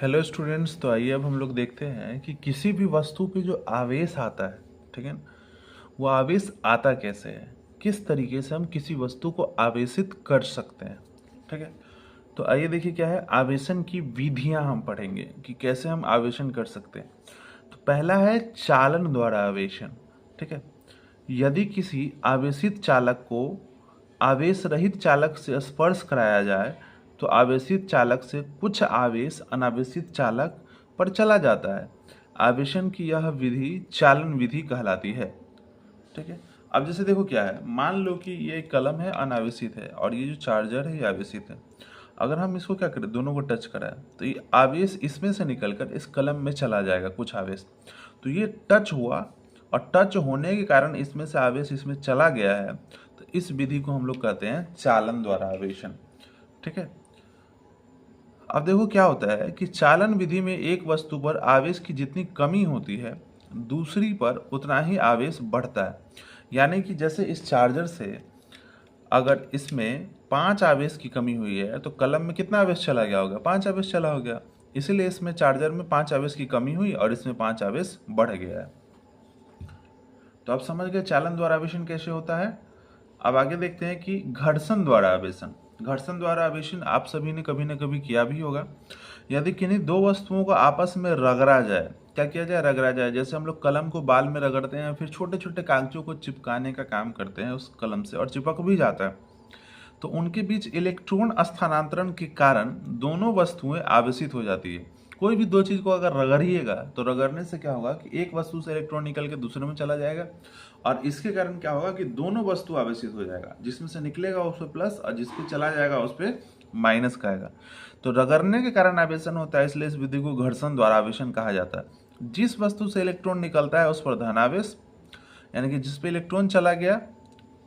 Hello students. तो आइए अब हम लोग देखते हैं कि किसी भी वस्तु पे जो आवेश आता है, ठीक है ना, वो आवेश आता कैसे है, किस तरीके से हम किसी वस्तु को आवेशित कर सकते हैं। ठीक है, तो आइए देखिए क्या है, आवेशन की विधियां हम पढ़ेंगे कि कैसे हम आवेशन कर सकते हैं। तो पहला है चालन द्वारा आवेशन। ठीक है, यदि किसी आवेशित चालक को आवेश रहित चालक से स्पर्श कराया जाए तो आवेशित चालक से कुछ आवेश अनावेशित चालक पर चला जाता है। आवेशन की यह विधि चालन विधि कहलाती है। ठीक है, अब जैसे देखो क्या है, मान लो कि ये कलम है अनावेशित है और ये जो चार्जर है ये आवेशित है। अगर हम इसको क्या करें, दोनों को टच कराएं तो ये आवेश इसमें से निकलकर इस कलम में चला जाएगा, कुछ आवेश। तो ये टच हुआ और टच होने के कारण इसमें से आवेश इसमें चला गया है, तो इस विधि को हम लोग कहते हैं चालन द्वारा आवेशन। ठीक है, अब देखो क्या होता है कि चालन विधि में एक वस्तु पर आवेश की जितनी कमी होती है दूसरी पर उतना ही आवेश बढ़ता है। यानी कि जैसे इस चार्जर से अगर इसमें 5 आवेश की कमी हुई है तो कलम में कितना आवेश चला गया होगा, 5 आवेश चला हो गया। इसीलिए इसमें चार्जर में 5 आवेश की कमी हुई और इसमें 5 आवेश बढ़ गया है। तो आप समझ गए चालन द्वारा आवेशन कैसे होता है। अब आगे देखते हैं कि घर्षण द्वारा आवेशन। घर्षण द्वारा आवेशन आप सभी ने कभी न कभी किया भी होगा। यदि किन्हीं दो वस्तुओं को आपस में रगड़ा जाए, क्या किया जाए, रगड़ा जाए। जैसे हम लोग कलम को बाल में रगड़ते हैं, फिर छोटे छोटे कागजों को चिपकाने का काम करते हैं उस कलम से और चिपक भी जाता है, तो उनके बीच इलेक्ट्रॉन स्थानांतरण के कारण दोनों वस्तुएं आवेशित हो जाती है। कोई भी दो चीज को अगर रगड़िएगा तो रगड़ने से क्या होगा कि एक वस्तु से इलेक्ट्रॉन निकल के दूसरे में चला जाएगा और इसके कारण क्या होगा कि दोनों वस्तु आवेशित हो जाएगा। जिसमें से निकलेगा उस पर प्लस और जिस पे चला जाएगा उस पर माइनस का आएगा। तो रगड़ने के कारण आवेशन होता है, इसलिए इस विधि को घर्षण द्वारा आवेशन कहा जाता है। जिस वस्तु से इलेक्ट्रॉन निकलता है उस पर धनावेश, यानी कि जिस पे इलेक्ट्रॉन चला गया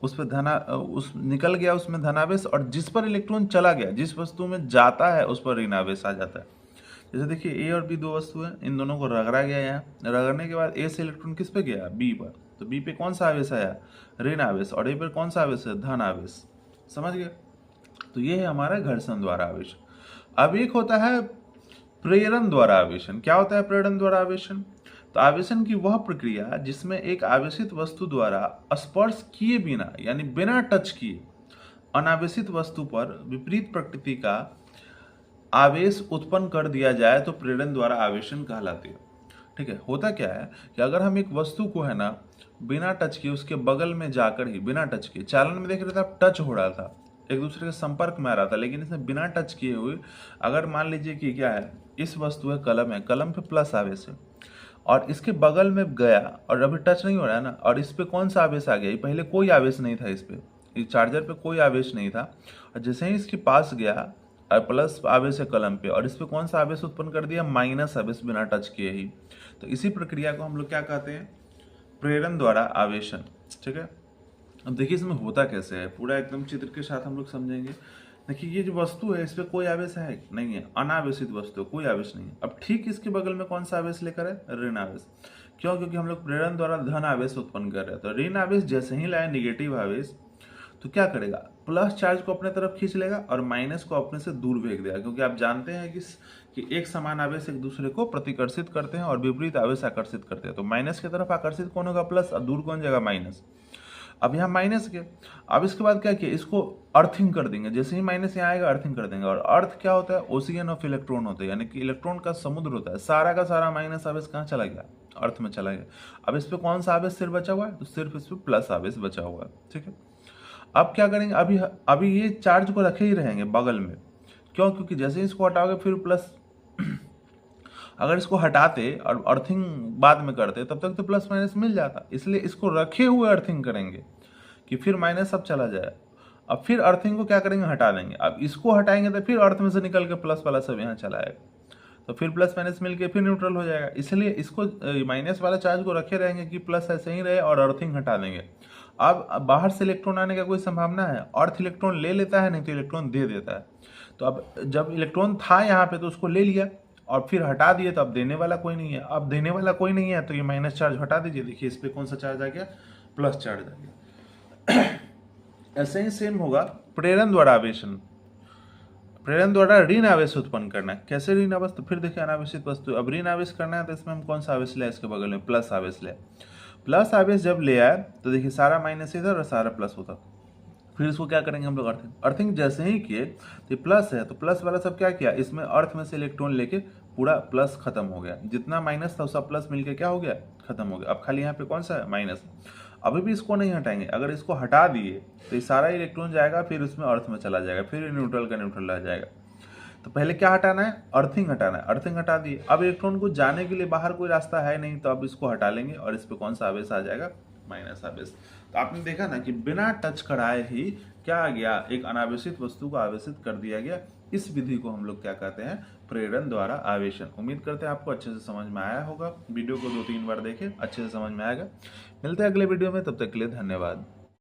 उस पर उस निकल गया उसमें धनावेश, और जिस पर इलेक्ट्रॉन चला गया, जिस वस्तु में जाता है उस पर ऋणावेश आ जाता है। जैसे देखिए ए और बी दो वस्तु है, इन दोनों को रगड़ा गया। यहाँ रगड़ने के बाद ए से इलेक्ट्रॉन किस पे गया, बी पर, तो बी पे कौन सा आवेश आया, ऋण आवेश, और ए पर कौन सा आवेश है, धन आवेश। समझ गए। तो ये है हमारा घर्षण द्वारा आवेश। अब एक होता है प्रेरण द्वारा आवेशन। क्या होता है प्रेरण द्वारा आवेशन, तो आवेशन की वह प्रक्रिया जिसमें एक आवेशित वस्तु द्वारा स्पर्श किए बिना, यानी बिना टच किए, अनावेशित वस्तु पर विपरीत प्रकृति का आवेश उत्पन्न कर दिया जाए तो प्रेरण द्वारा आवेशन कहलाती है। ठीक है, होता क्या है कि अगर हम एक वस्तु को है ना बिना टच किए उसके बगल में जाकर ही, बिना टच किए, चालन में देख रहे थे आप टच हो रहा था, एक दूसरे के संपर्क में आ रहा था, लेकिन इसमें बिना टच किए हुए अगर मान लीजिए कि क्या है, इस वस्तु है कलम है, कलम पे प्लस आवेश है और इसके बगल में गया और अभी टच नहीं हो रहा है ना, और इस पे कौन सा आवेश आ गया, पहले कोई आवेश नहीं था, इस पे इस चार्जर पे कोई आवेश नहीं था, और जैसे ही इसके पास गया और प्लस आवेश है कलम पे और इस पे कौन सा आवेश उत्पन्न कर दिया, माइनस आवेश, बिना टच किए ही। तो इसी प्रक्रिया को हम लोग क्या कहते हैं, प्रेरण द्वारा आवेशन। ठीक है, अब देखिए इसमें होता कैसे है, पूरा एकदम चित्र के साथ हम लोग समझेंगे। देखिए ये जो वस्तु है इस पे कोई आवेश है नहीं है, अनावेशित वस्तु है, कोई आवेश नहीं है। अब ठीक इसके बगल में कौन सा आवेश लेकर है, ऋण आवेश। क्यों, क्योंकि हम लोग प्रेरण द्वारा धन आवेश उत्पन्न कर रहे हैं। तो ऋण आवेश जैसे ही लाए निगेटिव आवेश, तो क्या करेगा, प्लस चार्ज को अपने तरफ खींच लेगा और माइनस को अपने से दूर फेंक देगा। क्योंकि आप जानते हैं कि एक समान आवेश एक दूसरे को प्रतिकर्षित करते हैं और विपरीत आवेश आकर्षित करते हैं। तो माइनस की तरफ आकर्षित कौन होगा, प्लस, और दूर कौन जाएगा, माइनस। अब यहाँ माइनस के, अब इसके बाद क्या किया, इसको अर्थिंग कर देंगे। जैसे ही माइनस यहाँ आएगा अर्थिंग कर देंगे। और अर्थ क्या होता है, ओशियन ऑफ इलेक्ट्रॉन होता है, यानी कि इलेक्ट्रॉन का समुद्र होता है। सारा का सारा माइनस आवेश कहाँ चला गया, अर्थ में चला गया। अब इस पे कौन सा आवेश सिर्फ बचा हुआ है, तो सिर्फ इस पे प्लस आवेश बचा हुआ है। ठीक है, अब क्या करेंगे, अभी अभी ये चार्ज को रखे ही रहेंगे बगल में। क्यों, क्योंकि जैसे ही इसको हटाओगे फिर प्लस अगर इसको हटाते और अर्थिंग बाद में करते तब तक तो प्लस माइनस मिल जाता, इसलिए इसको रखे हुए अर्थिंग करेंगे कि फिर माइनस अब चला जाए। अब फिर अर्थिंग को क्या करेंगे, हटा देंगे। अब इसको हटाएंगे तो फिर अर्थ में से निकल के प्लस वाला सब यहाँ चला आएगा, तो फिर प्लस माइनस मिलके फिर न्यूट्रल हो जाएगा। इसलिए इसको माइनस वाला चार्ज को रखे रहेंगे कि प्लस ऐसे ही रहे और अर्थिंग हटा देंगे। अब बाहर से इलेक्ट्रॉन आने का कोई संभावना है, अर्थ इलेक्ट्रॉन ले लेता है, नहीं तो इलेक्ट्रॉन दे देता है। तो अब जब इलेक्ट्रॉन था यहाँ पे तो उसको ले लिया और फिर हटा दिए, तो अब देने वाला कोई नहीं है। अब देने वाला कोई नहीं है तो ये माइनस चार्ज हटा दीजिए। देखिए इस पे कौन सा चार्ज आ गया, प्लस चार्ज आ गया। ऐसे ही सेम होगा प्रेरण द्वारा आवेशन। प्रेरण द्वारा ऋण आवेश उत्पन्न करना है। कैसे ऋण आवेश? तो फिर देखिए अनावेशित वस्तु, अब ऋण आवेश करना है तो इसमें हम कौन सा आवेश ले, इसके बगल में प्लस आवेश ले। प्लस आवेश जब ले आए तो देखिए सारा माइनस इधर और सारा प्लस होता, फिर इसको क्या करेंगे हम लोग, अर्थिंग। अर्थिंग जैसे ही किए तो प्लस है तो प्लस वाला सब क्या किया, इसमें अर्थ में से इलेक्ट्रॉन लेके पूरा प्लस खत्म हो गया, जितना माइनस था वो सब प्लस मिलके क्या हो गया, खत्म हो गया। अब खाली यहाँ पे कौन सा है, माइनस। अभी भी इसको नहीं हटाएंगे, अगर इसको हटा दिए तो ये सारा इलेक्ट्रॉन जाएगा, फिर उसमें अर्थ में चला जाएगा, फिर न्यूट्रल का न्यूट्रल रह जाएगा। तो पहले क्या हटाना है, अर्थिंग हटाना है। अर्थिंग हटा दिए, अब इलेक्ट्रॉन को जाने के लिए बाहर कोई रास्ता है नहीं, तो अब इसको हटा लेंगे और इस पे कौन सा आवेश आ जाएगा, माइनस आवेश। तो आपने देखा ना कि बिना टच कराए ही क्या आ गया, एक अनावेशित वस्तु को आवेशित कर दिया गया। इस विधि को हम लोग क्या कहते हैं, प्रेरण द्वारा आवेशन। उम्मीद करते हैं आपको अच्छे से समझ में आया होगा। वीडियो को 2-3 बार देखें, अच्छे से समझ में आएगा। मिलते हैं अगले वीडियो में, तब तक के लिए धन्यवाद।